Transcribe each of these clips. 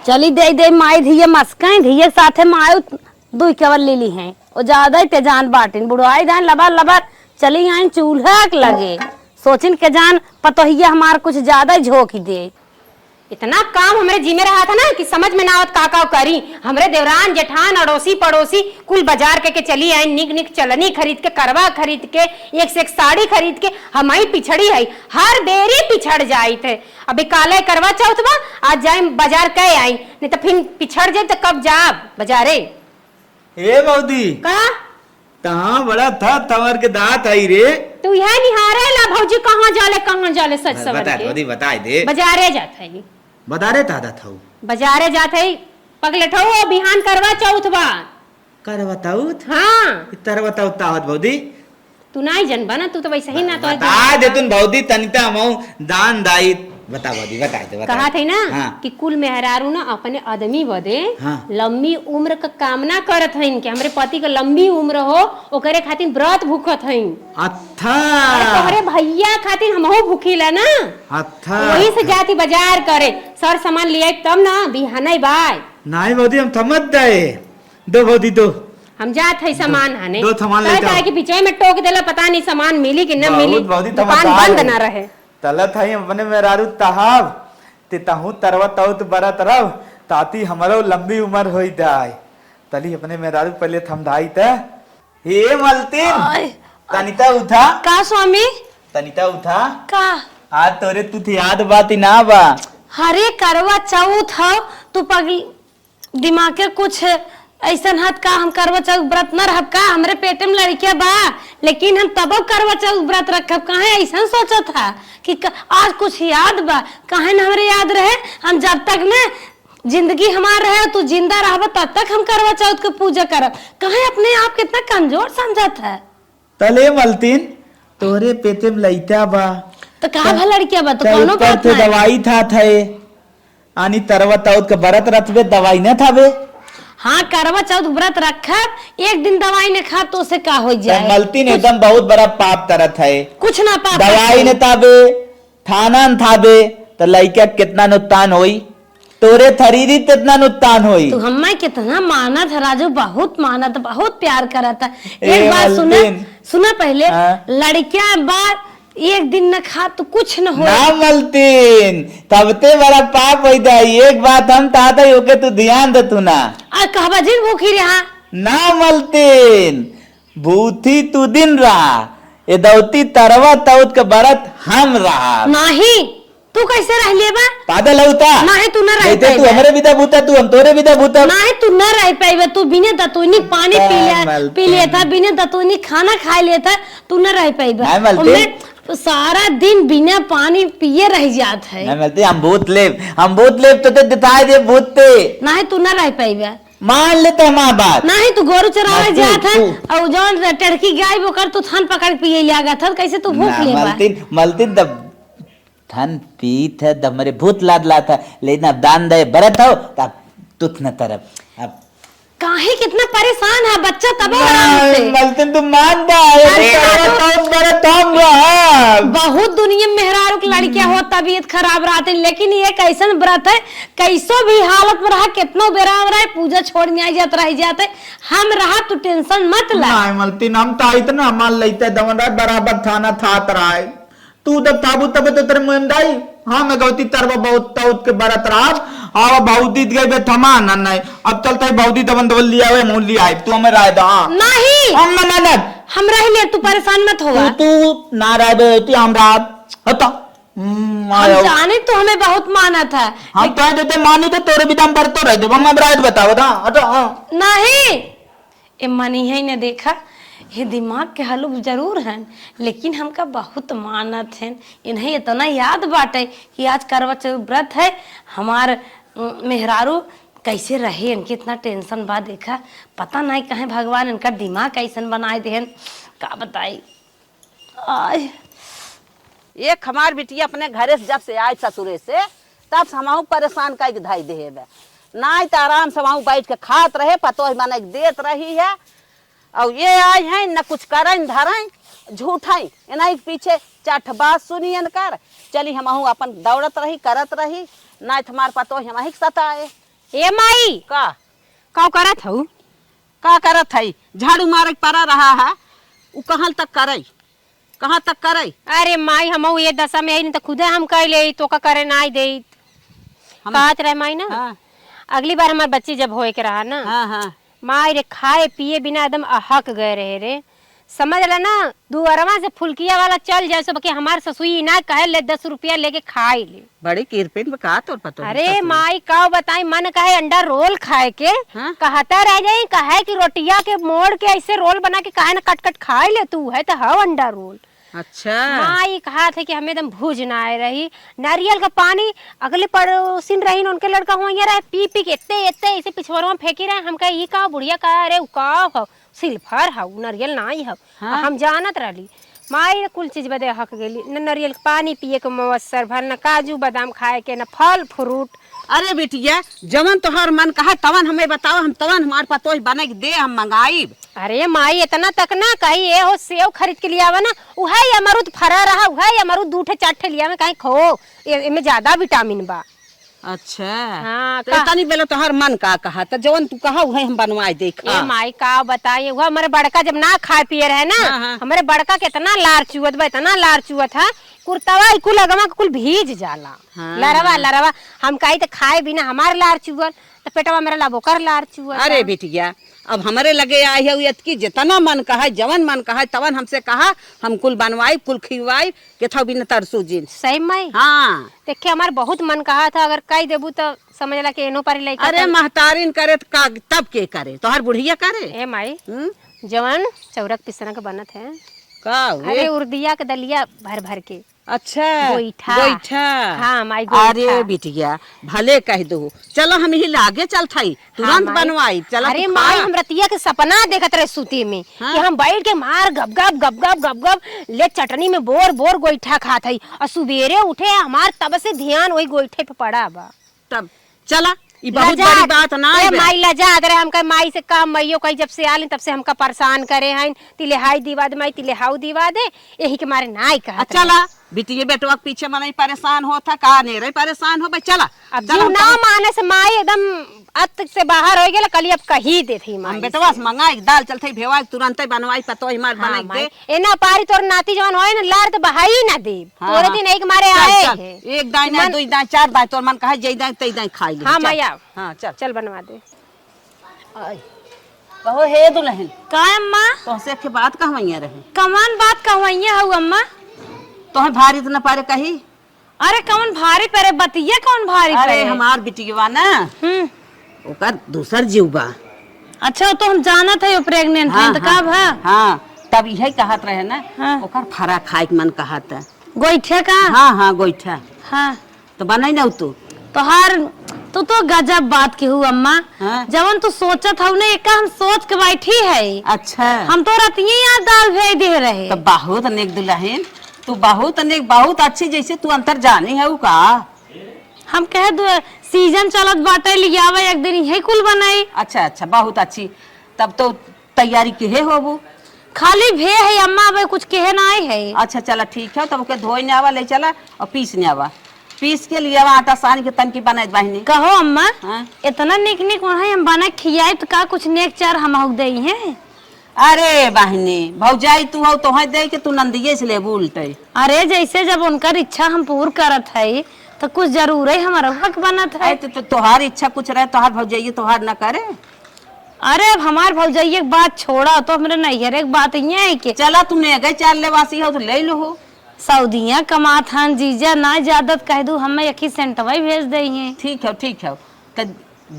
चली दे दे माई धिये मस्काई धिये साथे माय दुई केवल ले ली हैं ओ ज्यादा ही तेजान बाटिन बुढ़ाई जान लबर लबर चली आई चूल्हा लगे सोचिन के जान पतोहिया हमार कुछ ज्यादा झोंक दे। इतना काम हमरे जी में रहा था ना कि समझ में ना आवत का करी। हमरे देवरान जेठान अड़ोसी पड़ोसी कुल बाजार के चली आई निक निक चलनी खरीद के करवा खरीद के एक से एक साड़ी खरीद के हमारी पिछड़ी आई हर देरी पिछड़ जाई थे। अभी काले करवा चौथ बा आज जाए बाजार कह आई नहीं तो फिर पिछड़ जाए तो कब जाब बाजारे। ए बौदी का तहाँ बड़ा था तवर के दांत आई रे तू यह निहारे ला भौजी कहाँ जाले सच सवर बता दे बाजारे जात है बता था बाजारे जात है पगलेठो बिहान करवा चौथ बा कर बताऊ हाँ इतर बताऊ तावत बौदी तू नहीं जनबा ना तू तो वैसे ही ना तो बता दे तुम बौदी तनिता मऊ दान दाई बता बौदी बता दे कहा थे ना हाँ। कि कुल मेहरारू ना अपने आदमी बदे हाँ। लंबी उम्र का कामना करत हइन कि हमरे पति का लंबी उम्र हो ओकरे खातिर व्रत भूखत हइन। अच्छा तोहरे भैया खातिर हमहू भूखीला ना अच्छा वही से जाती बाजार करे सर सामान ले आई तब ना बिहानै बाय नहीं बौदी हम समझ गए दो बौदी दो हम जात है सामान हाने दो सामान लेते है कि पीछे में टोक देला पता नहीं सामान मिली कि न मिली दुकान बंद ना रहे तलत है अपने मेरारू तहाव ते तहु तरवा तउत बरत रव ताती हमरो लंबी उम्र होई जाए तली अपने मेरारू पहले थमधाई त हे मलतीन तनिता उठा का स्वामी तनिता उठा का आज तोरे तू याद बात ना बा हरे करवा चौथ हो तू पगली दिमाग के कुछ ऐसा हाथ का हम करवा चौथ व्रत न रखब का हमरे पेट में लड़किया बा लेकिन हम तब करवा चौथ व्रत रखब काहे ऐसा सोचा था कि आज कुछ याद बा काहे न हमरे याद रहे हम जब तक न जिंदगी हमार रहे तू जिंदा रहब तब तक हम करवा चौथ के पूजा करब काहे अपने आप कितना कमजोर समझत है। तले मलतीन तोरे पेटे में लइता बा तो कहा भा लड़किया बा तो कोनो बात नहीं दवाई था थे आनी तरवा तउत के व्रत रखबे दवाई न थाबे हाँ करवा चौथ व्रत रखब एक दिन दवाई ने खा तो उसे का हो जाए। मलतीन एकदम बहुत बड़ा पाप तरत है कुछ ना पाप दवाई ने ताबे थाना न थाबे तो लइका कितना नुकसान होई तोरे थरीरी कितना नुकसान होई। तू हमें कितना माना था राजू बहुत माना था बहुत प्यार करा था। एक बात सुना पहले लड़कियां बात एक दिन न खा तो कुछ न हो ना मलतीन तबते बड़ा पाप हो जाए। एक बात हम ताता होके तू ध्यान दे तू ना और कहबा जिन भूखी रहा ना मलतीन भूथी तू दिन रहा ये दौती तरवा तउत के बरत हम रहा नहीं तू कैसे रह ले बा पागल होता नहीं तू न रह तू हमरे विदा भूता तू हम तोरे विदा भूता नहीं तू न रह पाइबे तू बिना दतुनी पानी पी लिया था बिना दतुनी खाना खा लिया था तू न रह पाइबे तो सारा दिन बिना पानी पिए रह जात है। हम भूत लेब तो दिखाई दे भूतते नहीं तू न रह पाइबे मान लेते हमारा बात नहीं तू गोरू चरावे जात है और जौन टड़की गाय बोकर तू थान पकड़ पिए लिया था कैसे तू भूख ले मलतीन दब थन पीत है दब मेरे भूत लाद था लेकिन अब दान दे बरत हो तब तुथ न तरफ अब काहे कितना परेशान है बच्चा तब मलतीन तुम मान बहुत दुनिया में मेहरारू की लड़कियां हो तबीयत खराब रहते लेकिन ये कैसन व्रत है कैसो भी हालत में रहा कितनो बेराम रहे पूजा छोड़ने आई जात रह जाते हम रहा तू टेंशन मत ला। मलतीन हम तो इतना मान लेते दमन बराबर थाना था रहा है तू जब ताबू तब तो तेरे मुंडाई हाँ मैं गौती तरवा बहुत तउत के बरत रहा आवा बहुदी गए थमा ना नहीं अब चलता है बहुदी दबन दबल लिया हुए मूल लिया है तू हमें राय दा नहीं हम ना ननद हम रह ले तू परेशान मत होगा तू ना राय दे तू हम रात होता हम जाने तो हमें बहुत माना था हम तो देते मानी तो तोरे भी दम पर तो रह दे हम राय बताओ था हटो नहीं ए मनी है न देखा ये दिमाग के हलुक जरूर हैं लेकिन हमका बहुत मानत है इन्हें इतना याद बाटे कि आज करवा चौथ व्रत है हमार मेहरारू कैसे रहे इनकी इतना टेंशन बा देखा पता नहीं कहे भगवान इनका दिमाग कैसन बनाए देन का बताई। एक हमार बिटिया अपने घरे से जब से आई ससुरे से तब से हम परेशान कर धाई दे नहीं तो आराम से वहाँ बैठ के खात रहे पतो बना देत रही है और ये आई है न कुछ करें धरें झूठाई इन्हीं पीछे चाठ बात सुनी कर चली हम अपन दौड़त रही करत रही ना हमार पतो हम सताए ए माई का करत हूँ? का करत है? झाड़ू मारे पड़ा रहा है। उ कहाँ तक करे, कहाँ तक करे? अरे माई हम ये दशा में आई नहीं तो खुदे हम कह ले तो का करे ना दे कहत रहे माई ना। हाँ अगली बार हमारे बच्चे जब होए के रहा ना हाँ हाँ माई रे खाए पिए बिना एकदम अहक गए रहे रे, समझ ला ना। दुअरवा से फुलकिया वाला चल जाए सब कि हमार ससुई ना कहे ले 10 रुपया लेके खाई ले। बड़ी किरपिन में कहा तोर पतो। अरे माई का बताई मन कहे अंडा रोल खाए के हाँ? कहता रह जाई कहे कि रोटिया के मोड़ के ऐसे रोल बना के कहे ना कट कट खाए ले तू है तो हव अंडा रोल। अच्छा माई कहा थे कि हमें एकदम भूज ना आए रही। नारियल का पानी अगले पड़ोसिन रही उनके लड़का हुआ रहे पी पी के एते एते ऐसे पिछवरवा में फेंकी रहे। हम कहे ये का बुढ़िया कहा अरे का हो सिल्फर हव नारियल नाई हव। हाँ? हम जानत रही माई कुल चीज बदे हक गेली न नारियल के पानी पिए के मवसर भर न काजू बादाम खाए के न फल फ्रूट। अरे बिटिया जवन तोहर मन कहा तवन हमें बताओ, हम तवन हमार पतोह बने के दे हम मंगाई। अरे माई इतना तक ना कही ये हो सेव खरीद के लिया ना उहा अमरूद फरा रहा उहा अमरूद 2-4 लिया में कहीं खो इनमें ज्यादा विटामिन बा। अच्छा हाँ तो तनी बेला तोहर मन का कहा तो जवन तू कहा वही हम बनवाए दे। ए माई का बताइए वह हमारे बड़का जब ना खाए पिए रहे ना हाँ। हमारे बड़का के इतना लार चुअत बा इतना लार चुअत है कुर्तावा कुल अगवा कुल भीज जाला। हाँ। लरवा लरवा हम कही तो खाए बिना हमारे लार चुअल तो पेटवा मेरा लाबोकर लार चुअल। अरे बिटिया अब हमारे लगे आई है की जितना मन कहा जवन मन कहा तवन हमसे कहा हम कुल बनवाई कुल खिलवाई के थो बिन तरसू जिन। सही माई हाँ देखिए हमारे बहुत मन कहा था अगर कही देबू तो समझ ला के एनो पर लइका। अरे महतारिन करे तो का तब के करे तोहर बुढ़िया करे। ए माई जवन चौरक पिसना के बनत है का अरे उर्दिया के दलिया भर भर के। अच्छा गोईठा। गोईठा। हाँ माई गोईठा। अरे बिटिया भले कह दो चलो हम ही लागे चल थाई तुरंत माई। बनवाई चलो। अरे माई हम रतिया के सपना देखत रहे सूती में हाँ? कि हम बैठ के मार गप गप गप गप गप गप ले चटनी में बोर बोर गोईठा खात हई और सुबेरे उठे हमार तब से ध्यान वही गोईठे पे पड़ा बा। तब चला ये बहुत बड़ी बात ना है। माई लजा दे हम कहे माई से काम मैयो कहीं जब से आली तब से हमका परेशान करे हैं तिले हाई दीवा दे माई तिले हाउ दीवा दे यही के मारे नाई कहा। चला बिटिया बेटवा के पीछे मन परेशान होता का नहीं रहे परेशान हो भाई चला। अब जीव ना माने से माई एकदम अत से बाहर हो गया कल अब कही दे थी माई। हम बेटवा से मंगाई दाल चलते भेवा तुरंत बनवाई पतो हिमार हाँ, बनाई दे। एना पारी तोर नाती जवान होए ना लार तो बहाई ना दे हाँ, तोरे हाँ। दिन एक मारे चल, आए चल। है। एक दाई ना दो दाई 4 दाई तोर मन कहे जई दाई तई दाई खाई ले। हाँ चल। मैया हाँ चल चल बनवा दे। कहो हे दुल्हन का अम्मा तोहसे के बात कहवैया रहे कमान बात कहवैया हूँ अम्मा। तोहे भारी तो न पारे कही। अरे कौन भारी परे बतिया कौन भारी अरे परे? हमार बिटिया ना ओकर दूसर जीव बा। अच्छा तो हम जानत है प्रेग्नेंट है तो कब है? हाँ तब यही कहत रहे ना। हाँ। ओकर फरा खाए के मन कहत है। गोईठे का? हाँ हाँ गोईठा हाँ तो बनाई ना तू तोहार तू तो गजब बात की हूँ अम्मा। हाँ। जवन तू सोचत हूँ ना एक हम सोच के बैठी है। अच्छा हम तो रतिये यहाँ दाल भेज दे रहे। तो बहुत नेक दुल्हन तू बहुत नेक बहुत अच्छी जैसे तू अंतर जानी है का। हम कहे सीजन चलत बाटे लियावे एक दिन यही कुल बनाई। अच्छा अच्छा बहुत अच्छी तब तो तैयारी के होबू। खाली भे है अम्मा अब कुछ कहे ना आई है। अच्छा चला ठीक है तब ओके धोई आवा ले चला और पीस ने आवा पीस के लिए आटा सान के तनकी बनाई बहनी। कहो अम्मा हाँ? इतना निक निक वहाँ हम बना खियाए तो का कुछ नेक चार हम दे हैं। अरे बहनी भौजाई तू हो तो दे के तू नंदिये से ले उल्टे। अरे जैसे जब उनकर इच्छा हम पूर्ण करत है तो कुछ जरूर है हमारा हक बनत है। तो तोहार इच्छा कुछ रहे तोहार भौजाई तोहार न करे। अरे अब हमार भौजाई एक बात छोड़ा तो हमरे नैहर एक बात ये है कि चला तू नेगे चार ले वासी हो तो ले लो हो। सऊदिया कमात हन जीजा ना ज्यादा कह दू हम एक ही सेंटवा भेज दे हैं। ठीक है तो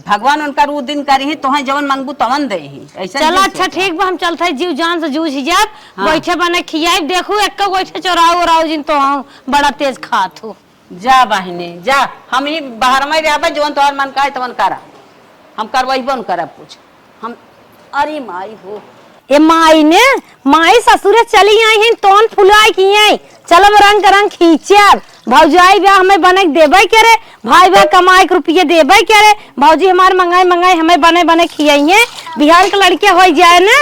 भगवान उनका रू दिन करी ही तोहे जवन मंगबू तवन दे ही ऐसा। चलो अच्छा ठीक बा हम चलते जीव जान से जूझ जाब। हाँ। गोईठे बने खियाए देखू एक गोईठे चोराओ उराओ जिन तो हम बड़ा तेज खात हो। जा बहनी जा हम ही बाहर में रहबे जवन तोहर मन का तवन करा हम करवैबो न करब कुछ हम। अरे माई हो ए माई ने माई ससुरे चली आई हैं तोन फुलाई की आई चलो रंग रंग खींचब भौजाई बा हमें बने देबे करे भाई बा कमाए के रुपये देबे करे भौजी हमार मंगाई मंगाई हमें बने बने खियाइए बिहार के लड़के हो जाए ना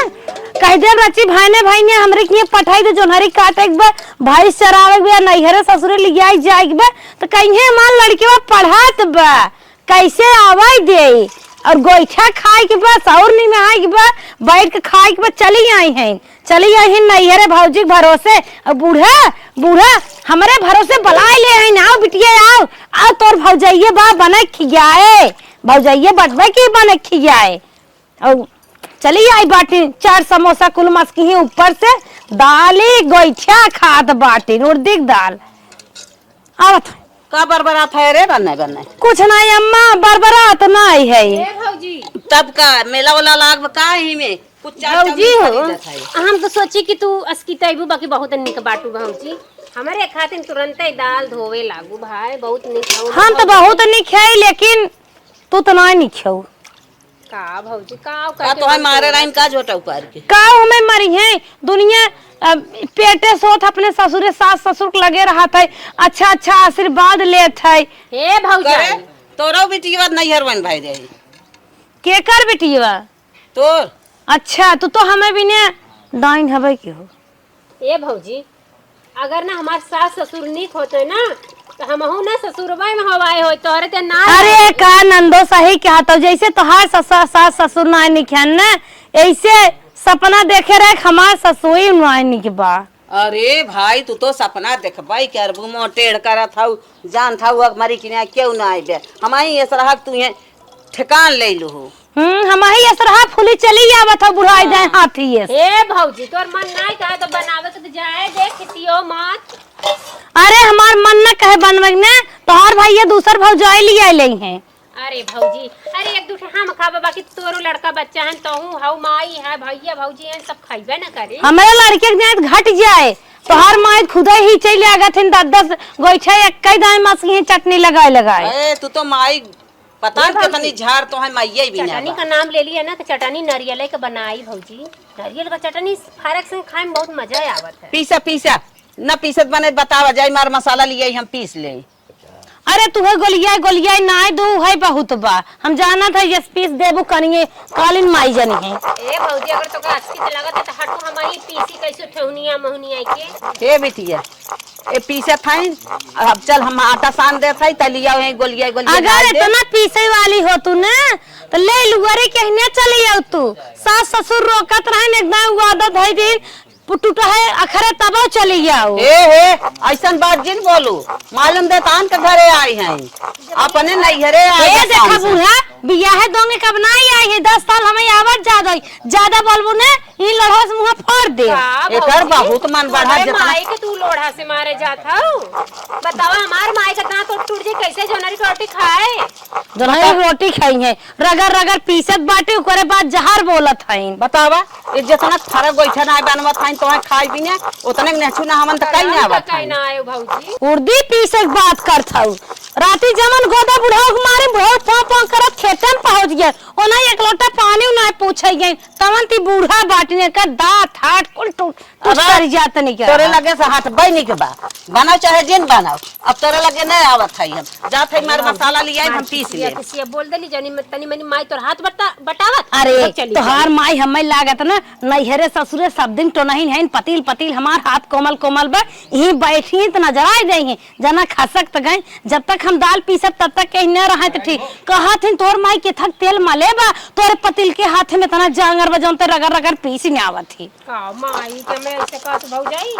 कह दे रची भाई ने हमरे के पठाई दे जोनहरी काटे के भाई चरावे के नैहरे ससुरे लियाई जाए के तो कहीं हमार लड़के बा पढ़ात बा कैसे आवाई दे और गोईठा खाए के बाद और नहीं नहाए के बाद बैठ के खाए के बाद चली आई हैं नैहरे भौजी के भरोसे और बूढ़ा हमारे भरोसे बुलाए ले हैं आओ बिटिया आओ तोर भौजाइये बा बने खियाए भौजाइये बटवे की बने खियाए और चली आई बाटी 4 समोसा कुल मस्की ऊपर से दाली गोईठा खात बाटी उर्दी दाल आवत का बरबरात है रे बनने कुछ नहीं अम्मा बरबरात नहीं है भौजी तब का मेला वाला लाग का ही में कुछ चार भौजी चम्मच हो खरीदत है। हम तो सोची कि तू अस्की तैबू बाकी बहुत निक बाटू भौजी हमारे खातिर तुरंत ही दाल धोवे लागू भाई बहुत निक हो हम तो बहुत नहीं खाई लेकिन तू तो नहीं खाऊ का भौजी का का तो है मारे राइन का झोटा ऊपर के का हमें मरी है दुनिया पेटे सोत अपने ससुरे सास ससुर के लगे रहा था अच्छा आशीर्वाद ले थे हे भौजी करे तोरो बेटी के बाद नैहर बन भाई रही के कर बेटिया तोर अच्छा तू हमें भी ने डाइन हवे के हो ए भौजी अगर ना हमार सास ससुर निक होते ना तो हमहू ना ससुरबाई में हवाए होय तोहरे ते ना अरे का नंदो सही क्या तो जैसे तोहार सास ससुर ना निखन ना ऐसे सपना देखे रहे हमार ससुई नहीं के बा अरे भाई तू तो सपना देखबाई के अरबू मो टेढ़ करत हऊ जान था हमारी किने क्यों ना आइबे हमारी ऐसा रहा तू ये ठिकान ले लू हम ही असरहा फुली चली आवत हो बुढ़ाई जाए हाथी ये हे भौजी तोर मन नहीं कहे तो बनावे के तो जाए देख खितियो मत अरे हमार मन न कहे बनवे ने तोहार भाई ये दूसर भौजाई लिए ले हैं अरे भौजी अरे एक दूसरे हम खाबे बाकी तोरो लड़का बच्चा है तोहू हाउ माई है भैया भौजी है सब खाइबे ना करे हमारे लड़के के जाए घट जाए तोहार माई खुदा ही चले आगत हैं 10 गोइठा एक दाई मस्की चटनी लगाए ए तू तो माई पता है कितनी झाड़ तो है माईये भी ना चटनी का नाम ले लिया ना तो चटनी नारियल के बनाई भौजी नारियल का चटनी फरक से खाए में बहुत मजा आवत है पीसा न पीसत बने बतावा जाई मार मसाला लिए हम पीस ले अरे तुम्हें गोलिया नाय दू है बहुत बा हम जाना था ये पीस देबू कनिए कालिन माई जनी है ए भौजी अगर तो का अच्छी लगत है तो हटू हमारी पीसी कैसे ठेहुनिया मोहनिया के हे बिटिया ए पीसे थाई अब चल हम आटा सान दे थाई तलिया है गोलिया अगर इतना पीसे वाली हो तू ना तो ले लू अरे कहने चली आओ तू सास ससुर रोकत रहे एकदम आदत है दिन पुटुटा है अखरे तब चली जाओ हे ऐसन बात जिन बोलू मालूम दे तान के घरे आई हैं अपने नैहरे आई ए देखा बूढ़ा बियाह दोंगे कब नहीं आई है 10 साल हमें आवत ज्यादा बोलबू ने इन लड़वा से मुंह फोड़ दे एकर बहुत मन बढ़ा जितना माई के तू लोढ़ा से मारे जात हौ बतावा हमार माई का दांत टूट जे कैसे जोनरी रोटी खाए जोनरी रोटी खाई है रगर पीसत बाटे ओकरे बाद जहर बोलत हईन बतावा ये जितना फरक गोइठा ना बनवत हईन तो खाई भी ने उतने नेछु ना हमन त कई ना आवत कहीं ना आयो भौजी उर्दी पीसे के बात करत हऊ राती जमन गोदा बुढ़ाओ के मारे बुढ़ाओ पौ करत खेते में पहुंच गए ओना एक लोटा पानी ना पूछे गए तवन ती बूढ़ा बाटने का दांत हाथ कुल टूट कर जात नहीं के तोरे लगे से हाथ बनी के बा बनाओ चाहे जिन बनाओ अब तोरे लगे नहीं आवत हई हम जात हई मार मसाला लिया हम पीस ले किसी बोल देली जनी तनी मनी माई तोर हाथ बटावत अरे तोहार माई हमें लागत ना नैहरे ससुरे सब दिन तो नहीं है पतिल हमार हाथ कोमल बा यहीं बैठी तो नजर आ जाई जना खसक त गए जब तक हम दाल पीसब तब तक कहीं न रहे तो ठीक कहत हैं तोर माई के थक तेल मले बा तोरे पतिल के हाथ में तना जांगर बजौन ते रगर पीस नहीं आवत थी का माई के मैं ऐसे कहत भौजाई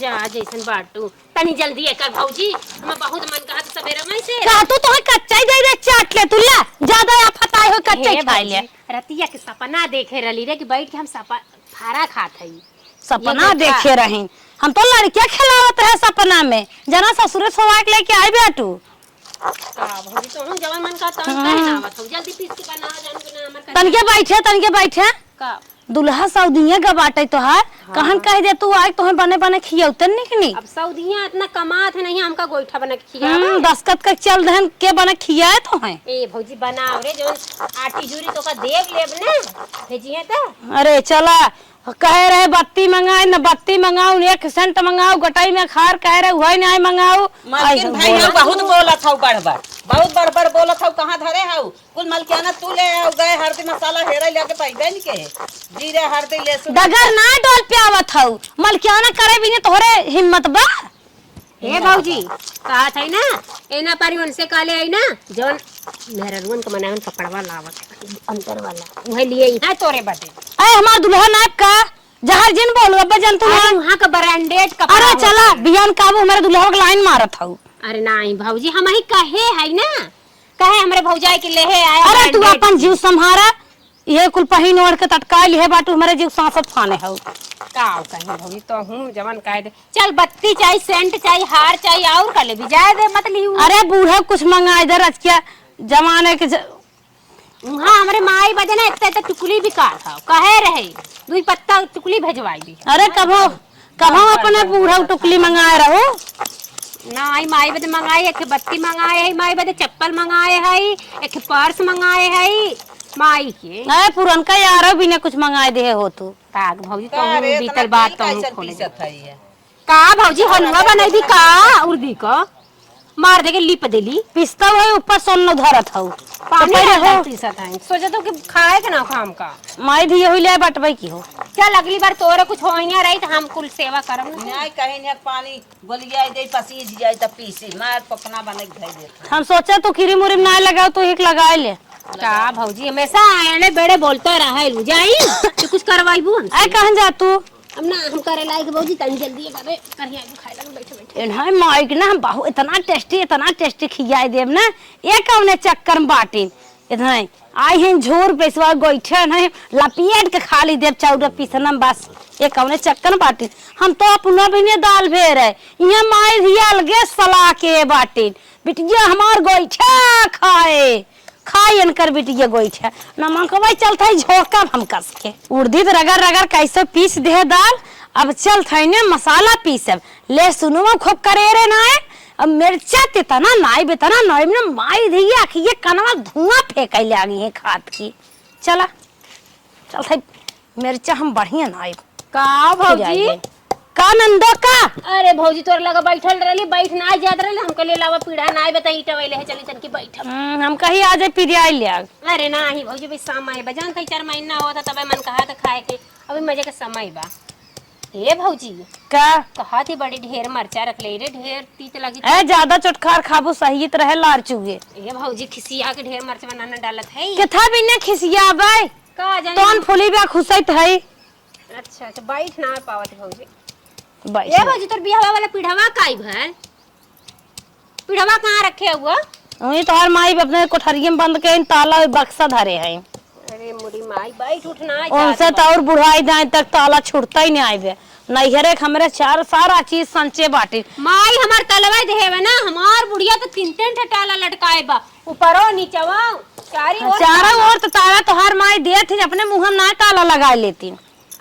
जा जैसन बाटू तनी जल्दी कर भौजी हमें बहुत मन कहा तो सवेरे में से का तू कच्चा ही दे चाट ले तू ला ज्यादा आफत आए हो कच्चा ही खा ले रतिया के सपना देखे रली रे कि बैठ के हम फारा खात हई सपना देखे रहे हम तो लड़कियां खिलावत रहे सपना में जना ससुरे सवा के लेके आए बेटू भौजी तो हम जवान मन का तन कहे ना आवत हो जल्दी पीस के बना जान के ना हमर तनके बैठे का दुल्हा सऊदिया का बाटे तोहार कहन कह दे तू आए तोहे बने खियौतन नहीं अब सऊदिया इतना कमात है नहीं हमका गोइठा बना के खियावे दस्खत का चल रहन के बने खियाए तो है ए भौजी बनाओ रे जोन आटी जूरी तो का देव लेब ना भेजिए त अरे चला कह रहे बत्ती मंगाए न बत्ती मंगाओ 1 सेंट मंगाओ गटाई में खार कह रहे हुआ नहीं मंगाओ मालकिन भाई हम बहुत बोलत हऊ बड़बर बहुत बड़बर बोलत हऊ कहां धरे हऊ कुल मलकियाना तू ले आओ गए हरदी मसाला हेरा लेके पाइबे न के जीरे हरदी ले डगर ना डोल पे आवत हऊ मलकियाना करे भी नहीं तोहरे हिम्मत बा हे भौजी कहा था ना एना पारी उनसे काले आई ना जवन मेहररुन के मनावन कपड़वा लावत अंतर वाला वही लिए यहाँ तोरे बदे अरे हमार दुल्हा नाक का जहर जिन बोलो अब्बे जन तू वहाँ का ब्रांडेड कपड़ा अरे चला बियान काबू हमारे दुल्हा के लाइन मारत हूँ। अरे नहीं भौजी हम ही कहे है ना कहे हमरे भौजाई के लेहे आया अरे तू branded। अपन जीव संभारा ये कुल पहिन ओढ़ के तटकाई लिहे बाटू हमारे जीव सांसत फाने हूँ। काव कहीं भौजी तो हूँ जवन कहे दे चल बत्ती चाहिए सेंट चाहिए हार चाहिए और का ले भी जाए दे मत ली अरे बूढ़ा कुछ मंगा इधर अजकिया जमाने के हाँ हमारे माई बजे ना इतना टुकली भी काट था कहे रहे 2 पत्ता टुकली भेजवाई दी अरे कभो कभो अपने बूढ़ा टुकली मंगाए रहो ना आई माई बदे मंगाई एक बत्ती मंगाए है माई बदे चप्पल मंगाए है एक पर्स मंगाए है माई के अरे पुरनका यार बिना कुछ मंगाए दे हो तू ताक भौजी तो अरे हूँ बीतल बात तो हूँ कैसे खोले पीसत है ये? का भौजी हलवा बनाई दी का उर्दी का मार दे के लिप देली पिस्ता है ऊपर सोन धरत हूँ पानी पहले डाल हो पीसा था सोचा तो कि खाए के ना खाम का माई धी हुई ले बटबई की हो चल अगली बार तोरे कुछ होइया रही तो हम कुल सेवा करम ना नहीं कहीं नहीं पानी गोलिया दे पसीज जाए तो पीसी मार पकना बने के धई देता। हम सोचा तू खीरी मुरी ना लगाओ तो एक लगा ले का भौजी हमेशा आने बेड़े बोलते रहे जाई तो कुछ करवाई बुन अरे कहाँ जा तू अब ना हम करे लायक भौजी तनी जल्दी करे करिया खाए लग बैठे बैठे इन्हें माइक ना हम बहु इतना टेस्टी खियाई देव ना ये कौने चक्कर में बाटी इधर आई हैं झोर पेशवा गोईठे नहीं लपेट के खाली देव चाउर पीसना बस ये कौने चक्कर में बाटी हम तो अपना भी नहीं दाल भेर है यहाँ माई धिया अलगे सला के बाटी बिटिया हमार गोईठा खाए खाई इनकर बिटिया गोईठा नमक भाई चलता है झोंका हम कस के उड़दी रगड़ रगड़ कैसे पीस दे दाल अब चल थैने मसाला पीसब ले सुनो खूब करेरे ना है अब मिर्चा तितना नाई बेतना नाई में माई धिया ये कनवा धुआं फेंक लागी है खात की चला चल थे मिर्चा हम बढ़िया नाई का भौजी का नंदो का अरे भौजी तोर लगा बैठल रहली बैठ ना जात रहले हमके ले लावा पीढ़ा ना बताई टवैले है चली तन की बैठ हम कहीं आ जाए पिरिया ले अरे ना ही भौजी भी समय बजान 3-4 महीना होता तबे मन कहा था खाए के अभी मजे का समय बा हे भौजी का कहा थी बड़ी ढेर मरचा रख ले रे ढेर तीत लगी ए ज्यादा चटखार खाबो सही रहे लार चुगे ये भौजी खिसिया के ढेर मरचा बनाना डालत है केथा बिना खिसिया बाई का जाने तोन फुली बा खुसैत है अच्छा तो बैठ ना पावत भौजी बाई ये भौजी तोर बियाह वाला पीढ़वा काई भर पीढ़वा कहाँ रखे हुआ वही तो हर माई अपने कोठरिये में बंद के ताला बक्सा धरे हैं अरे मुड़ी माई बैठ उठना उनसे तो और बुढ़ाई दाए तक ताला छुटता ही नहीं आए नैहरे हमरे चार सारा चीज संचे बाटी माई हमार तलवा देवे ना हमार बुढ़िया तो 3-3 टाला लटकाए बा ऊपरो नीचवा चारों ओर तो ताला तो हर माई दे थी अपने मुंह में ना ताला लगा लेती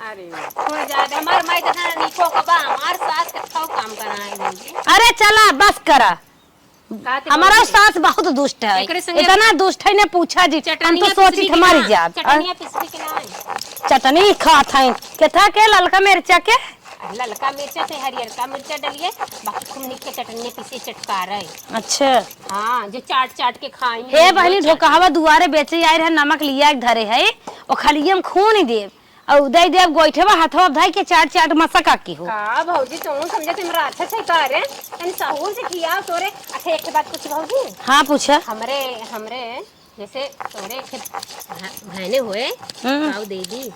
अरे छोड़ जा दे हमार माई तो नीको का बा हमार सास के खाओ काम कराए भौजी अरे चला बस करा काते हमारा सास बहुत दुष्ट है एकरे संगे- इतना दुष्ट है ने पूछा जी हम तो सोची हमारी जात चटनिया पिसली के ना चटनी खात है केथा के ललका मिर्चा के ललका मिर्चा से हरियर का मिर्चा डालिए बाकी खूब नीचे चटनिया पिसे चटकार है अच्छा हाँ जो चाट चाट के खाएंगे हे बहनी ढोकावा दुआरे बेचे आई रहे नमक लिया एक धरे है ओ खाली हम खून ही देव और उदय देव गोइठवा हाथवा धाई के चाट चाट मसका की हो का भौजी तुम समझे तुमरा अच्छा से करे तनी साहूर से किया तोरे अच्छा एक बात कुछ भौजी हाँ पूछा हमरे हमरे जैसे तोरे के बहने हुए आओ दे दी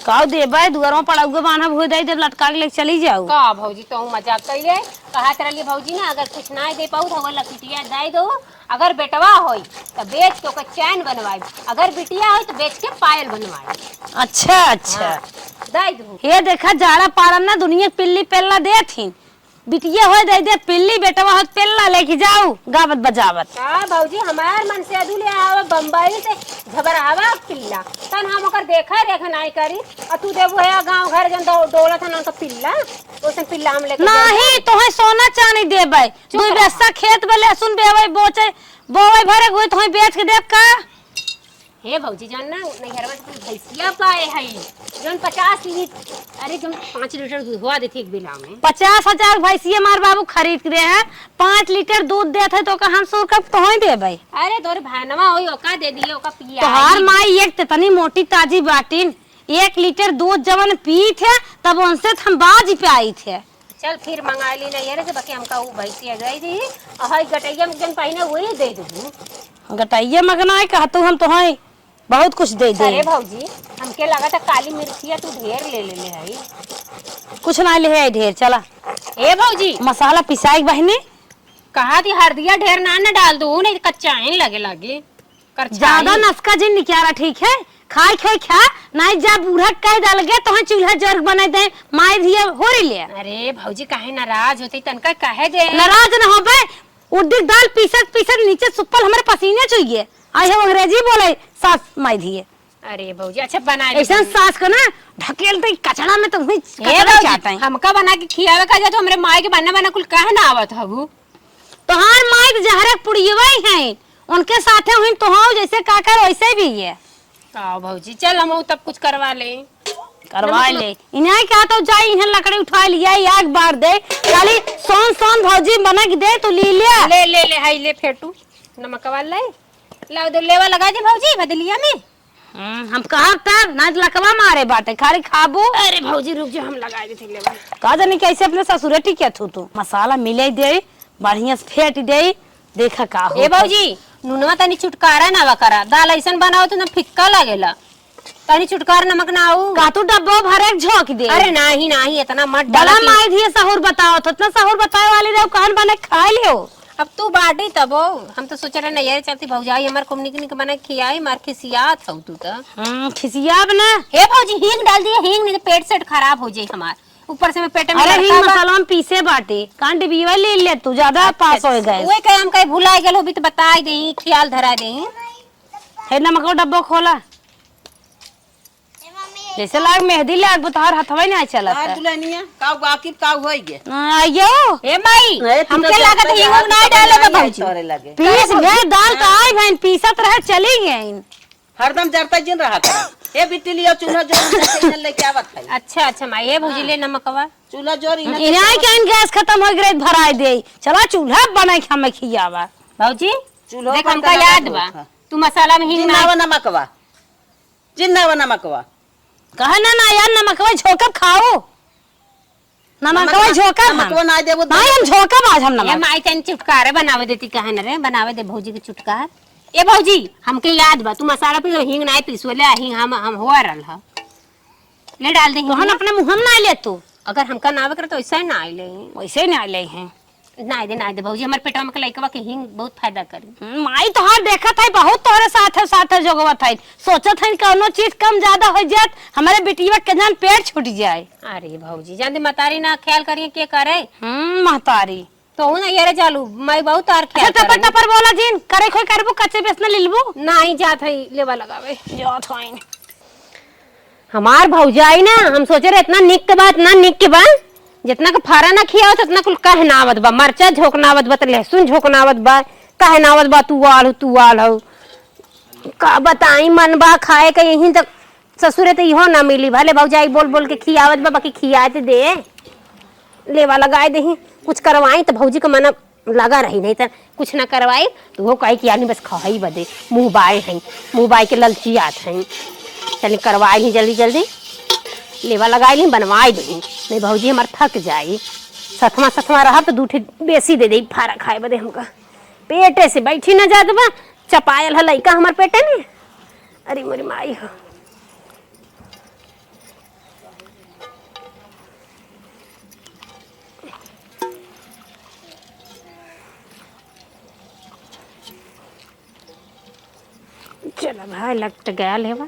काऊ देबे दुआरों पड़ाउगे बाना भूई दई देव लटका के लेके चली जाओ का भौजी तो मजाक कैले कहा तरली भौजी ना अगर कुछ ना दे पाऊ तो लकटिया दे दो अगर बेटवा होई तो बेच के ओकर चैन बनवाई अगर बिटिया होई तो बेच के पायल बनवाई अच्छा अच्छा दे दो ये देखा जाड़ा पारन ना दुनिया पिल्ली पेल्ला दे थी बिटिया हो दे दे पिल्ली बेटवा हो पेल्ला लेके जाओ गावत बजावत का भौजी हमार मन से अदुले आवा बम्बई से झबरावा पिल्ला तन हम ओकर देखा रेखा नहीं करी और तू देबो है गांव घर जन दौलत है ना पिल्ला ओसन पिल्ला हम लेके नहीं तोहे सोना चांदी देबे दुई बेसा खेत में लहसुन बेवे बोचे बोवे भरे हुए तोहे बेच के देब का हे भौजी जान ना नैहरवा से भैंसिया पाए है जन 50 लीटर अरे जन 5 लीटर दूध हुआ देती एक बेला में 50,000 भैंसिए मार बाबू खरीद रहे हैं 5 लीटर दूध देते है तो का हम सुर कब तोहे देबे अरे तोरे भानवा होई ओका दे दिए ओका पिया तोहार माई एक तनी मोटी ताजी बाटिन 1 लीटर दूध जवन पी थे तब उनसे हम बाज पे आई थे चल फिर मंगा ली ना यार से बाकी हमका वो भैंसी गई थी और गटैया में जन पाई ना वही दे दू। गटाइए मगना है कहतू हम तो हैं बहुत कुछ दे दे। अरे भौजी हमके लगा था काली मिर्चिया तू ढेर ले ले है। कुछ ना ले है ढेर चला। ए भौजी मसाला पिसाई बहनी कहा थी हरदिया ढेर ना डाल दो नहीं कच्चा है लगे लगे कर ज्यादा नस्का जिन निकारा ठीक है खाई खाई खा नहीं जा बूढ़ा कह डाल गए तो चूल्हा जर बना दे माई दिए हो रही ले। अरे भौजी काहे नाराज होती तनका कहे दे नाराज न हो बे उर्दी दाल पीसत पीसत नीचे सुपल हमारे पसीने चुइए आई हम अंग्रेजी बोले सास माई दिए। अरे भौजी अच्छा बना ऐसा सास को ना ढकेल दे कचड़ा में तुम चाहता है हमका बना के खियावे का जा तो हमरे माई के बना बना कुल कहे ना आवत हबू तो हार माई तो जहरे पुड़ियवा ही हैं उनके साथे हुई तो हाँ जैसे काकर वैसे भी है। आओ भौजी चल हम तब कुछ करवा ले करवा ले इन्हें क्या तो जाए इन्हें लकड़ी उठा लिया आग बार दे खाली सोन सोन भौजी बना के दे तो ले लिया ले ले ले हाई ले फेटू नमकवा ले लाओ दो लेवा लगा दे भौजी बदलिया में। हम कहा तब ना लकवा मारे बाटे खाली खाबू। अरे भौजी रुक जा हम लगा दे थे लेवा कहा जानी कैसे अपने ससुरेटी क्या थू तू मसाला मिले दे बढ़िया से फेट दे देखा का हो। ए भौजी नुनवा तनी चुटकारा ना करा दाल ऐसन बनाओ तो ना फिक्का लगेला तनी चुटकार नमक ना आऊ का तू डब्बो भरे झोंक दे। अरे नाही नाही इतना मत बड़ा डाला माई दिए सहूर बताओ तो इतना सहूर बताए वाली रहो कहन बने खा लियो। अब तू बाटी तब हम तो सोच रहे नहीं चलती भौजाई हमार को निक निक बना खियाई मार खिसियात हो तू तो खिसिया बना। हे भौजी हींग डाल दिए हींग नहीं तो पेट सेट खराब हो जाए हमार ऊपर से मैं पेट में अरे ही मसाला में पीसे बाटे कांड बीवा ले ले तू ज्यादा पास हो गए ओए कहे हम कहीं भुला गेल हो भी तो बताई देही ख्याल धरा देही है नमक का डब्बा खोला जैसे लाग मेहंदी ले बुतार हथवा नहीं चला यार दुल्हनिया काऊ आखिर काऊ होई गे आयो ए माई हमके लागत हींग ना डाले बा भौजी तोरे लगे पीस गए दाल तो आई बहन पीसत रहे चली गई हरदम जरता जिन रहा कर ए बिट्टी लियो चूल्हा जोर लेके आवत है। अच्छा अच्छा माई ए भौजी ले नमकवा चूल्हा जोर इन्हें क्या इन गैस खत्म हो गई भराई दे चला चूल्हा बनाई हमें खियावा। भौजी चूल्हा देख हमका याद बा तू मसाला में हींग ना जिन्नावा नमकवा जिन्नावा नमकवा कहा ना यार नमकवा झोंकब खाओ नमकवा झोंकब नमकवा ना देबो नहीं हम झोंकब आज हम ए नमक माई तन चुटकारे बनावे देती कहे न रे बनावे दे भौजी के चुटकार। ए भौजी हमके याद बा तू मसाला पे हींग ना पीसोले हींग हम हो रहल ह ले डाल दे तोहन अपने मुंह में ना ले तू अगर हमका ना करे तो ऐसा ही ना आइले वैसे नहीं ले हैं ना दे भौजी हमारे पेटवा में लइकवा के हींग बहुत फायदा करी। माई तो हाथ देखत है बहुत तोरे साथ जोगवत है सोचत है कोनो चीज कम ज्यादा हो जात हमारे बेटिया के जान पेट छूट जाए। अरे भौजी जान दे मतारी ना ख्याल करिए के करे महतारी तो ना ये चालू मैं बहुत तार ख्याल टपर टपर बोला जीन करे खोई करबू कच्चे बेसन लिलबू नहीं जात है लेवा लगावे जात होइन हमार भौजाई ना हम सोचे रहे इतना निक के बात ना निक के बात जितना का फारा ना खिया हो उतना कुल कहे नावत बा मरचा झोंकनावत बा लहसुन झोंकनावत बा कहे नावत बा तू आल हो का बताई मन बा खाए के यही तक ससुरे तो इहो ना मिली भले भौजाई बोल बोल के खियावत बा बाकी खियाते दे लेवा लगाए दही कुछ करवाई तो भौजी का मन लगा रही नहीं तो कुछ ना करवाई तो वो कहे कि यानी बस खाई बदे मुँह बाय के ललचियात हैं चलिए करवाई ली जल्दी जल्दी लेवा लगाई ली बनवाई दी नहीं भौजी हमार थक जाई सतमा रहा तो दूठे बेसी दे दे फारा खाए बदे हमका पेटे से बैठी न जात बा चपायल है लइका हमार पेटे में। अरे मोरी माई हो चलो भाई लग तो गया लेवा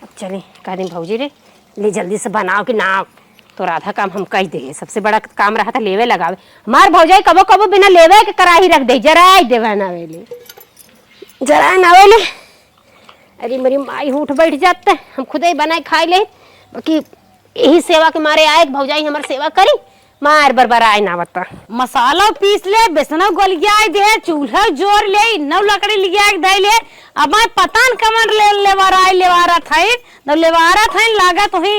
अब चले कह दिन भौजी रे ले जल्दी से बनाओ कि ना तो आधा काम हम कह दे सबसे बड़ा काम रहा था लेवे लगावे हमार भौजाई कबो कबो बिना लेवे के कराही रख दे जराई देवा नावेले जराई नावेले। अरे मेरी माई उठ बैठ जाते हम खुद ही बनाए खाए ले बाकी यही सेवा के मारे आए भौजाई हमार सेवा करी मार बरबराए ना बता मसाला पीस ले बेसना गोलिया दे चूल्हा जोर ले नव लकड़ी लिया दे ले अब मैं पतान कमर लेवारा थाई न लेवारा थाई लागा तो ही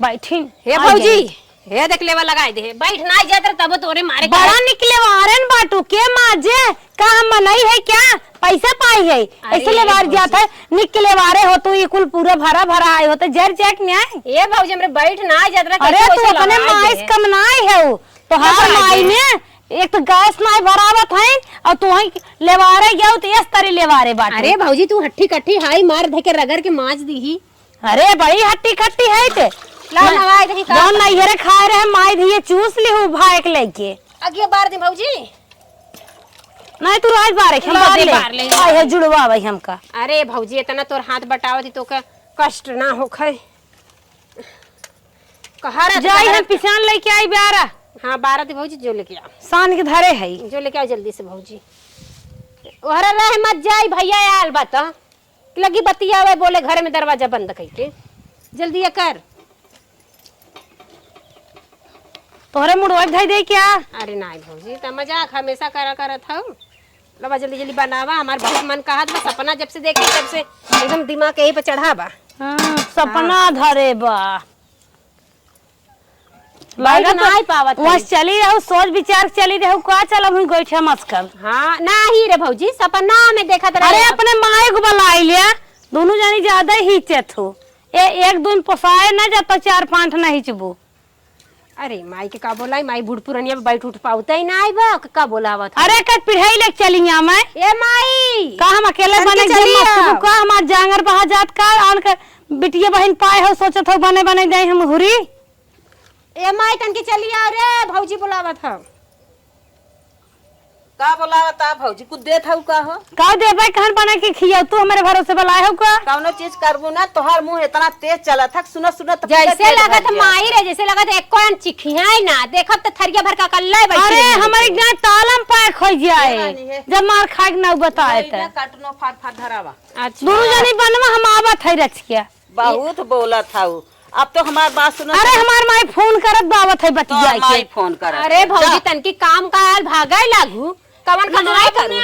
बैठी हे भौजी हे देख लेवा लगाई दे बैठ ना जात तब तोरे मारे बड़ा निकले वारन बाटू के माजे का हम मनई है क्या पैसा पाई है ऐसे ले वार जाता है निकले वारे हो तू ये कुल पूरा भरा भरा आए हो तो जर चेक नहीं आए ए भौजी हमरे बैठ ना जात अरे तू अपने माइस कम नाई है वो तो हर माई में एक तो गैस नाई बराबर है और तू ही लेवारे गया तो इस तरह लेवारे बाटे अरे भौजी तू हट्टी कट्टी हाई मार धे के रगड़ के मांज दी अरे बड़ी हट्टी खट्टी है ते ला नवाई दही का जौन नहीं हरे खाए रहे माई दिए चूस ली हूँ भाई के लेके अगे बार दी भौजी नहीं तू राज बारे हम ला बदले बार ले। आए है जुड़वा भाई हमका अरे भौजी इतना तोर हाथ बटावती तो के कष्ट ना होखे कहरा जाई हम पिसान लेके आई ब्यारा हां 12 दी भौजी जो लेके आ सान के धरे है जो लेके आ जल्दी से भौजी ओहरा रहे मत जाई भैया आल बात लगी बतियावे बोले घर में दरवाजा बंद कई के जल्दी कर तोहरे मुड़वा धई दे क्या अरे नहीं भौजी त मजाक हमेशा करा करत हूं लबा जल्दी जल्दी बनावा हमार बहुत मन कहत बा सपना जब से देखे तब से एकदम दिमाग यही पे चढ़ा बा सपना धरे बा बैठ नहीं पावत है। बस चली रहू सोच विचार चली रहू का चलब हुई गोइठा मस्कल हाँ नहीं रे भौजी सपना में देखत रहे अरे अपने माए को बुलाई लिया दोनों जानी ज्यादा ही चेथू एक दिन पोसाए ना जाता 4-5 नहीं चबू अरे माई के का बोलाई माई बूढ़ पुरनिया में बैठ उठ पाउता ही ना आई बा का बोलावत अरे कल पिढ़ाई लेके चली यहाँ मैं ए माई का हम अकेले चल के बने चली आओ। का हमार जांगर बहा जात का आन के बिटिया बहन पाए हो सोचत हो बने बने जाए हम हुरी ए माई तन के चली आओ रे भौजी बुलावत ह का बोलावता भौजी कुछ देत हऊ का हो का देबे कहन बना के खिया तू हमारे भरोसे बुलाए हो का कौनो चीज करबू ना तोहार मुंह इतना तेज चलत है सुनो सुनो तो जैसे लगत माई रे जैसे लगत एको अन चिखियाई ना देखब त थरिया भर का कल्ले बैठी अरे हमारे गाय तालम पाए खो जाए नहीं है। जब मार खाए ना बताए थे काटनो फाट फाट धरावा अच्छा दोनों जनी बनवा हम आवत है रच के बहुत बोलत हऊ अब तो हमार बात सुनो अरे हमार माई फोन करत बावत है बतिया तो माई के फोन कर अरे भौजी तन की काम काल भागाई लागू कवन कमाई करू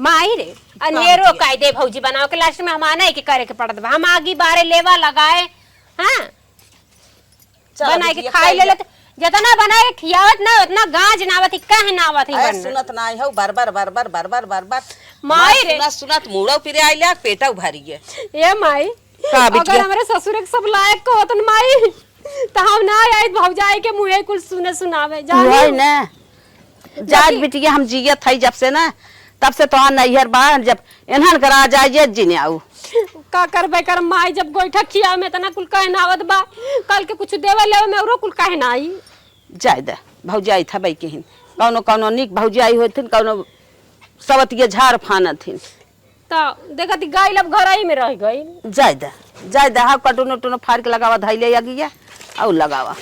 माई रे अनेरो कायदे भौजी बनाओ के लास्ट में हम आना है कि करे के पड़त बा हम आगी बारे लेवा लगाए हां बनाए के खाई ले लेते जितना बनाए खियावत ना उतना गाज नावत कह नावत ही बन सुनत ना हऊ बार बार बार बार बार बार बार बार माई रे सुनत सुनत मुड़ो फिरे आइला पेटा उभारी है ए माई का बिटिया? अगर हमारे ससुर के सब लायक को होतन माई त हम ना आई भौजाई के मुंहे कुल सुने सुनावे वही ना जात बिटिया हम जियत हई जब से ना तब से तो नैहर बाहर जब इन्हन करा जाए जिने आऊ का करबे कर माई जब गोइठा खिया में तना कुल कहे नावत बा कल के कुछ देवे लेवे में औरो कुल कहे ना आई जाय दे भौजाई था बई केहिन कौनो कौनो निक भौजाई होथिन कौनो सवतिये झाड़ फानथिन तो देखत गाय लब घर ही में रह गई जाय दे हाँ कटुनो टुनो फाड़ के लगावा धैले अगिया और लगावा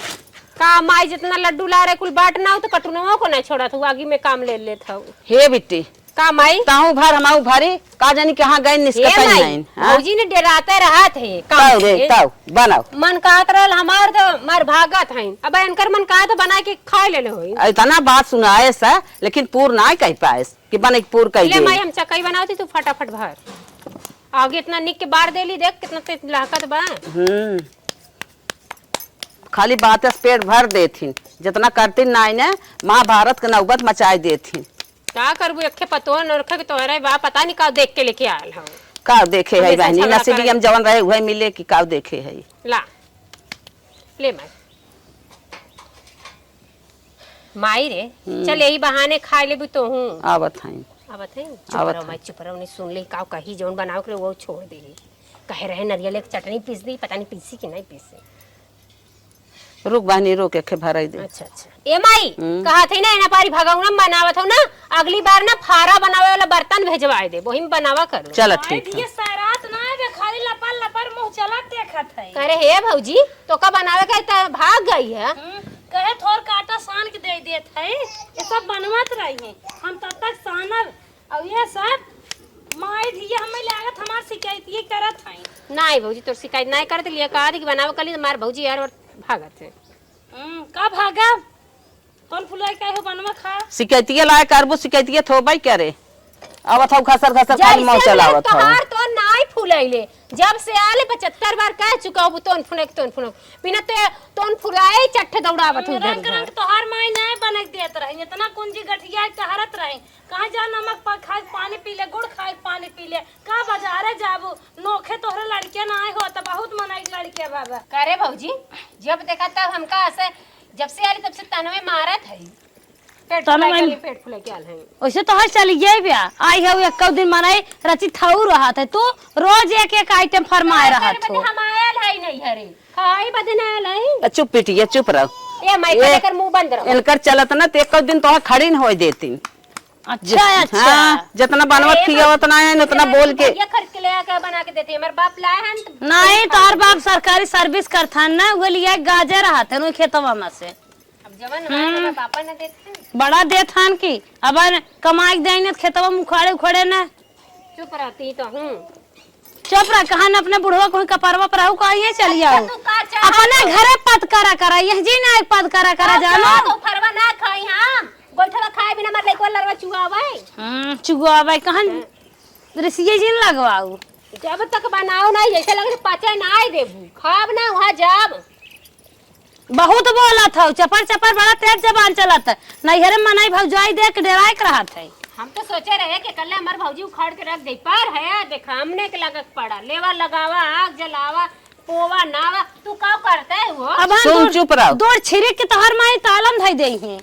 का माई जितना लड्डू ला रहे कुल बाट ना हो तो कटुनवा को नहीं छोड़त हूँ आगे में काम ले लेत हूँ हे बिट्टी का माई ताऊ भर हमाऊ भरे का जानी कहाँ गए निष्कत ए माई नहीं भौजी ने डराते रहा थे ताऊ रे ताऊ बनाओ मन कहत रहल हमार तो मर भागत हैं अब इनकर मन कहा तो बना के खा ले होई इतना बात सुनाए सा लेकिन पूर ना कह पाए कि बने पूर कह ले दे माई हम चकई बनावती तू फटाफट भर आगे इतना निक के बार देली देख कितना तेज लाकत बा खाली बात पेट भर देथिन जितना करती ना ने महाभारत के नौबत मचाए देथिन का करबू अखे पतो न रखे तोहरे बा पता नहीं का देख के लेके आयल हूं का देखे है हमेशा बहनी झगड़ा नसीबी हम जवन रहे वही मिले कि का देखे है ला ले माई रे चल यही बहाने खा लेबू तो हूं आवत हैं अब चुप रहो नहीं सुन ले का कही जौन बनाओ के वो छोड़ दे कहे रहे नरियल एक चटनी पीस दी पता नहीं पीसी कि नहीं पीसी रुक बहनी रोक के भराई दे अच्छा अच्छा ए माई कहा थे ना एना पारी भगौना बनावत हो ना अगली बार ना फारा बनावे वाला बर्तन भेजवाए दे वही में बनावा कर चल ठीक है ये सारात ना है खाली लपर लपर मुंह चला देखत है करे हे भौजी तो का बनावे का त भाग गई है कहे थोर काटा सान के दे देत है ये सब बनवत रही है हम तब तक सानब और ये सब माई धिया हमें लागत हमार शिकायत ये करत है नहीं भौजी तो शिकायत नहीं करते लिया कहा थी कि बनावे कली मार भौजी यार और भागत है का भागा कौन फुलाई का हो बनवा खा शिकायतिया लाए करबो शिकायतिया थोबाई करे आवत हो खसर खसर खाली मौ चलावत हो तोहार तो नाई फुलैले जब से आले 75 बार कह चुका हूं तोन फुनक बिना तोन फुराए चट्टे दौड़ावत हूं रंग रंग तोहार माई नहीं बनक देत रही इतना कुंजी गठिया कहरत रही कहाँ जा नमक खाए पानी पी ले गुड़ खाए पानी पी ले का बाजारे जाबू नोखे तोहरे लड़के ना आए हो तो बहुत मनाई लड़के बाबा करे भौजी जब देखा तब हमका ऐसे जब से आली तब से तनवे मारत है पेट फुला के आल है वैसे तो हर चली गई ब्या आई है एक दिन मनाई रची थाऊ रहा था तू रोज एक एक आइटम फरमाए रहा था हम आयल है नहीं हरे खाई बदन आयल है चुप पिटिया चुप रहो ए माइक लेकर मुंह बंद रहो इनकर चलत ना तो एक दिन तो खड़ी न हो देती अच्छा अच्छा हाँ, जितना बनवत किया उतना है उतना बोल के ये खर्च के ले आके बना के देते हमारे बाप लाए हैं नहीं तोहर बाप सरकारी सर्विस करथन ना वो लिया गाजर रहा था नो खेतवा में से अब जवन हमारे पापा ने देते बड़ा देथन की अब कमाई देने खेतवा मुखाड़े उखड़े ना चुप रहती तो हूं चुप रह कहा न अपने बुढ़वा कोई कपरवा पर रहू कहीं चली आओ अपने घरे पद करा ये जी ना पद करा जानो तो फरवा ना खाई हम गोइठा खाए बिना मर लेको लरवा चुआवे चुगवावे कहन रसिए जिन लगवाऊ जब तक बनाओ ना जैसे लगे पचे ना आए देबू खाब ना वहां जाब बहुत बोला था चपर चपर बड़ा तेज जबान चलत नैहरे मनाई भौजाई देख डराए के रहा था हम तो सोचे रहे कि कल हमार भौजी उखाड़ के रख दे पर है देखा हमने के लगक पड़ा लेवा लगावा आग जलावा पोवा नावा तू का करता है वो अब सुन चुप रहो दौड़ छिरिक के तोहर माई तालम धई देई है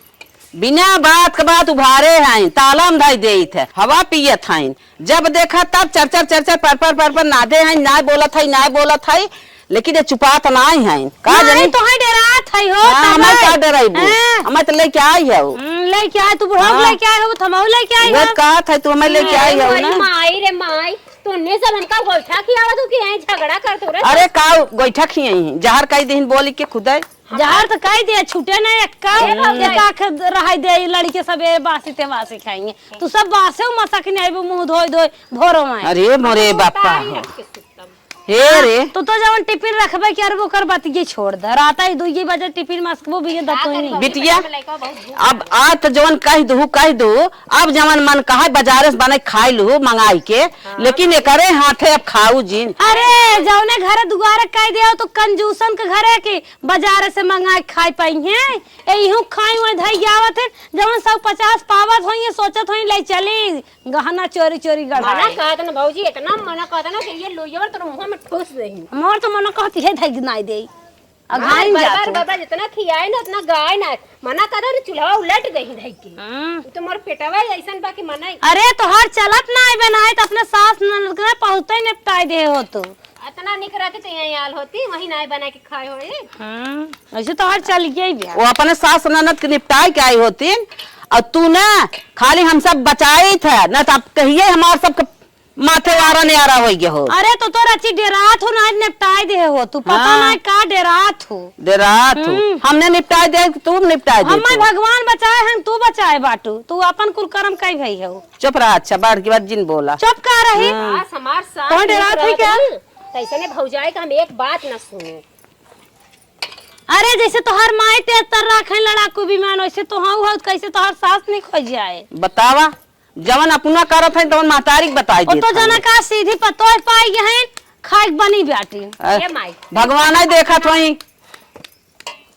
बिना बात के बात उभारे हैं तालम धाई दे थे हवा पियत हैं जब देखा तब चर पर नादे हैं ना बोलत है लेकिन ये चुपात ना है का नहीं तो है डरात है हो हमें का डराइबू हमें तो लेके आई है लेके आए तू बुढ़ा लेके आए हो थमाऊ लेके आए वो का था तू हमें लेके आई है ना माई रे माई तूने सब हमका गोइठा किया तू कि यहीं झगड़ा कर तू रे अरे का गोइठा खिए जहर कई दिन बोली के खुदा जहर तो कह दे छूटे ना एक रह दे लड़के सब बासी ते बासी खाएंगे तू सब बासे मसक नहीं आइबो मुंह धोई भोरो में अरे मोरे बापा हे रे तो जवन टिफिन रखबे के अरबो कर बात ये छोड़ दे रात ही 2 बजे टिफिन मस्कबो भी दतो नहीं बिटिया अब आज तो जवन कह दू अब जवन मन कहा बाजार से बने खाई लू मंगाई के लेकिन एकरे हाथे अब खाऊ जिन अरे जवने घरे दुआरे कह दिया तो कंजूसन के घरे के बाजार से मंगा के खाई पाई है एहू खाई हुए धई आवत है जवन 150 पावत होई सोचत होई ले चली गहना चोरी गढ़ा मना कहत न भौजी इतना मना कहत न कि ये लोयवर तो मुंह में ठोस देही मोर तो मना कहती है धई नहीं दे अघाई बार जितना खियाए ना उतना गाय ना मना कर रे चूल्हा उलट गई धई के तो मोर पेटवा ऐसन बा कि मना अरे तो हर चलत ना बनाए तो अपने सास ननद के पहुंचते निपटाई दे हो तो इतना निक रहते तो यहीं आल होती वहीं नाय बना के खाए होए ऐसे तो हर चल गई भी वो अपने सास ननद के निपटाई के आई होती और तू ना खाली हम सब बचाई थे न तो कहिए हमार सब माथे वारा ने आरा हो गया हो अरे तो रची डेरात हो ना निपटाई दे हो तू पता ना का डेरात हो हमने निपटाई दे तू निपटाई दे हमें भगवान बचाए हैं तू बचाए बाटू तू अपन कुल कर्म कई भई हो चुप रहा अच्छा बार की बात जिन बोला चुप कर रही हमार साथ कौन डेरात है क्या तैसे ने भौजाई का हम एक बात न सुने अरे जैसे तोहर माई तेतर रखे लड़ाकू विमान वैसे तो हाँ हो कैसे तोहर सास नहीं खोज जाए बतावा जवन अपना करत है तवन महतारिक बताई दे तो जना का सीधी पतो पाई गए खाई बनी बेटी ये माई भगवान ही देखा थोई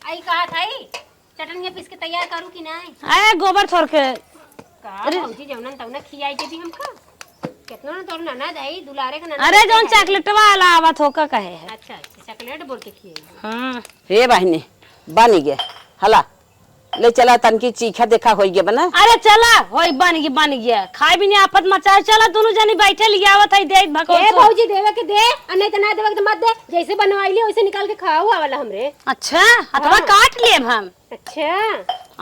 आई कहा थाई चटनिया पीस के तैयार करू कि नहीं ए गोबर छोड़ के का भौजी जौनन तौना खियाई के भी हमका कितना न तोर नाना दई दुलारे का नाना अरे जौन चॉकलेट वाला आवत होका कहे है अच्छा चॉकलेट बोल के खियाई हां हे बहनी बन गए हला ले चला तनकी चीखा देखा हो गया बना अरे चला होई बन गया खाई भी नहीं आफत मचा चला दोनों जनी बैठे लिया आवत है दे भको ए भौजी देवे के दे और नहीं तो ना देवे के मत दे जैसे बनवाइली वैसे निकाल के खाओ वाला हमरे अच्छा हथवा काट लिए हम अच्छा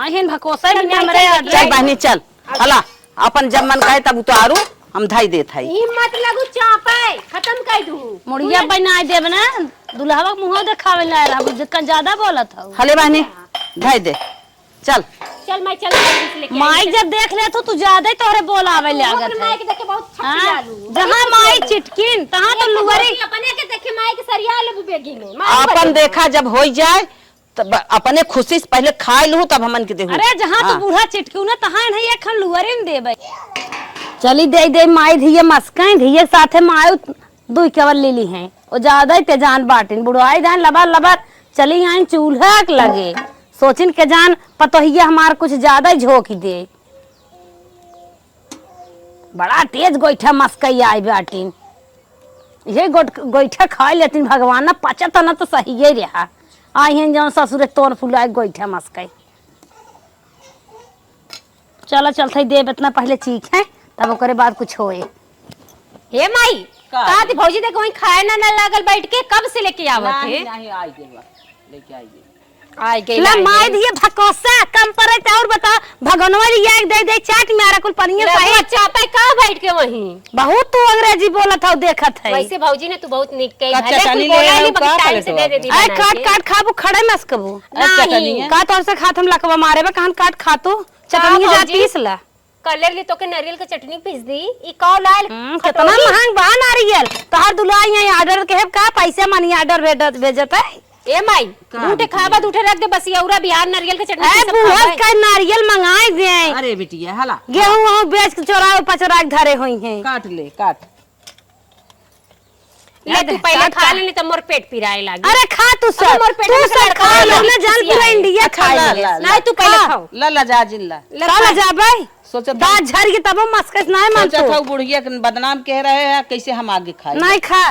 आहिन भकोसा भी हमरे चल बहनी चल हला अपन जब मन कहे तब उतारू हम धाई देत है ई मत लगू चापे खत्म कर दू मुड़िया बना देब ना दुल्हवा मुंह देखावे ला रहा जितना ज्यादा बोलत हो हले बहनी धाई दे चल मैं चल लेके माई जब देख ले तो तू ज्यादा ही तोरे बोल आवे लागत है माई के देखे बहुत छक्की आलू जहां माई चिटकिन तहां तो लुगरी अपने के देखे माई के सरिया ले बेगी में अपन देखा जब हो जाए तब अपने खुशी से पहले खाए लू तब हमन के देहू अरे जहां तो बूढ़ा चिटकिउ ना तहां नहीं एक खन लुगरी न देबे चली दे माई धिये मस्काई धिये साथे माई दुई केवल लीली हैं वो ज्यादा ही तेजान बाटिन बुढ़ाई जान लबर लबर चली आइन चूल्हा के लगे सोचिन के जान पतोहिया हमार कुछ ज्यादा ही झोंक दे। बड़ा तेज गोईठा मस्कई आई बाटिन ये गोईठा खाई लेतिन भगवान ना पचत ना तो सही ही रहा आई हैं जौन ससुरे तोड़ फुलाए गोईठा मस्कई। चलो चलते देव इतना पहले चीख है तब ओकरे बाद कुछ होए। हे माई का थी भौजी देखो वहीं खाए ना लागल बैठ के कब से लेके आवत है? नहीं आई गई लेके आई गई आई गई ला माय दिए भकोसा कम परे त और बता भगनवा लिया एक दे चाट मारा कुल पनिया सही चापा का बैठ के वहीं बहुत तू अंग्रेजी बोलत हो देखत है। वैसे भौजी ने तू बहुत निक कही कच्चा भले चटनी कुल बोला ले नहीं आऊं, बाकी का टाइम करे से तो दे आप? दे दी अरे बना काट के। काट खाबू खड़े मस कबू अच्छा चटनी है का तोर से खात हम लकवा मारे बा कहन काट खातू चटनी जा भौजी? पीस ला। कलर ली तो के नारियल के चटनी पीस दी ई कौ लाल कितना महंग बा नारियल तोहर दुलाई यहाँ ऑर्डर के है का पैसे मनी ऑर्डर भेजत है। ए माई दूठे खाबा दूठे रख दे बस औरा बिहार नारियल के चटनी ए सब बुढ़स खाबा का नारियल मंगाए दे अरे बिटिया हला गेहूं वहूं बेच के चोरा पचरा के धरे हुई हैं। काट ले काट ले तू पहले खा ले नहीं तो मोर पेट पिराए लागी। अरे खा तू अबे सब मोर पेट तू में सब लड़का खा है, लो ना लड़की जान पूरा है। इंडिया अच्छा, खा ला, ले ला, नहीं तू पहले खाओ ला जा जिल्ला चल जा भाई सोचत दांत झड़ के तब मस्कस नहीं मन सोचत तो हूँ बुढ़िया के बदनाम कह रहे हैं कैसे हम आगे खाए नहीं खा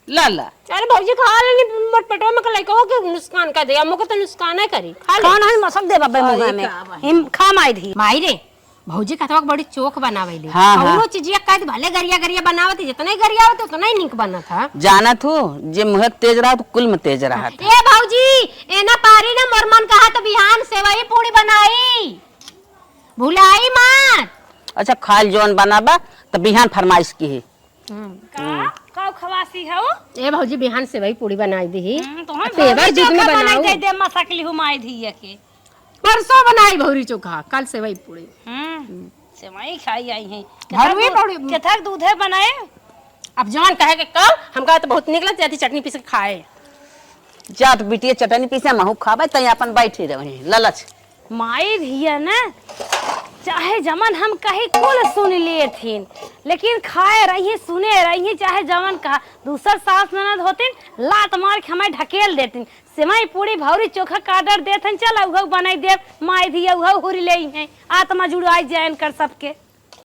ला ला अरे भौजी खा ले नहीं मोर पेटवा में कलाई कहो कि नुकसान कर दे हमको तो नुकसान है करी खा ले कौन है मसक दे बाबे मुंह में हिम खा माई धी माई रे भौजी कथवा बड़ी चोख बनावेली हाँ, हाँ। औरो चीजिया का भले गरिया गरिया बनावत जितना ही गरिया होत उतना ही निक बना था। जाना तू जे मुँह तेज रहा तो कुल में तेज रहा था ए भौजी एना पारी ने मोर मन कहा तो बिहान सेवई पूरी बनाई भुलाई मत। अच्छा खाल जौन बनाबा तो बिहान फरमाइश की है का खवासी हो ए भौजी बिहान सेवई पूरी बनाई दी तो हम सेवई दूध में बनाऊ दे दे मसकली हूं माई धी के परसों बनाई भौरी चोखा कल सेवई पूरी सेवई खाई आई हैं भरवे पौड़ी केथक दूधे बनाए अब जवान कहे के कल हमका तो बहुत निकलत जाती चटनी पीस के खाए जा तो बिटिया चटनी पीसे महू खाबे तई अपन बैठे रहे ललच माई धिया ना चाहे जमन हम कहीं कुल सुन लिए थीन लेकिन खाए रही सुने रही चाहे जमन कहा दूसर सास ननद होतिन लात मार के हमें ढकेल देतिन सेवई पूरी भौरी चोखा का ऑर्डर देथन चल उहो बनाई दे माई धिया उहो हुरी ले हैं आत्मा जुड़ाई जायन कर सबके।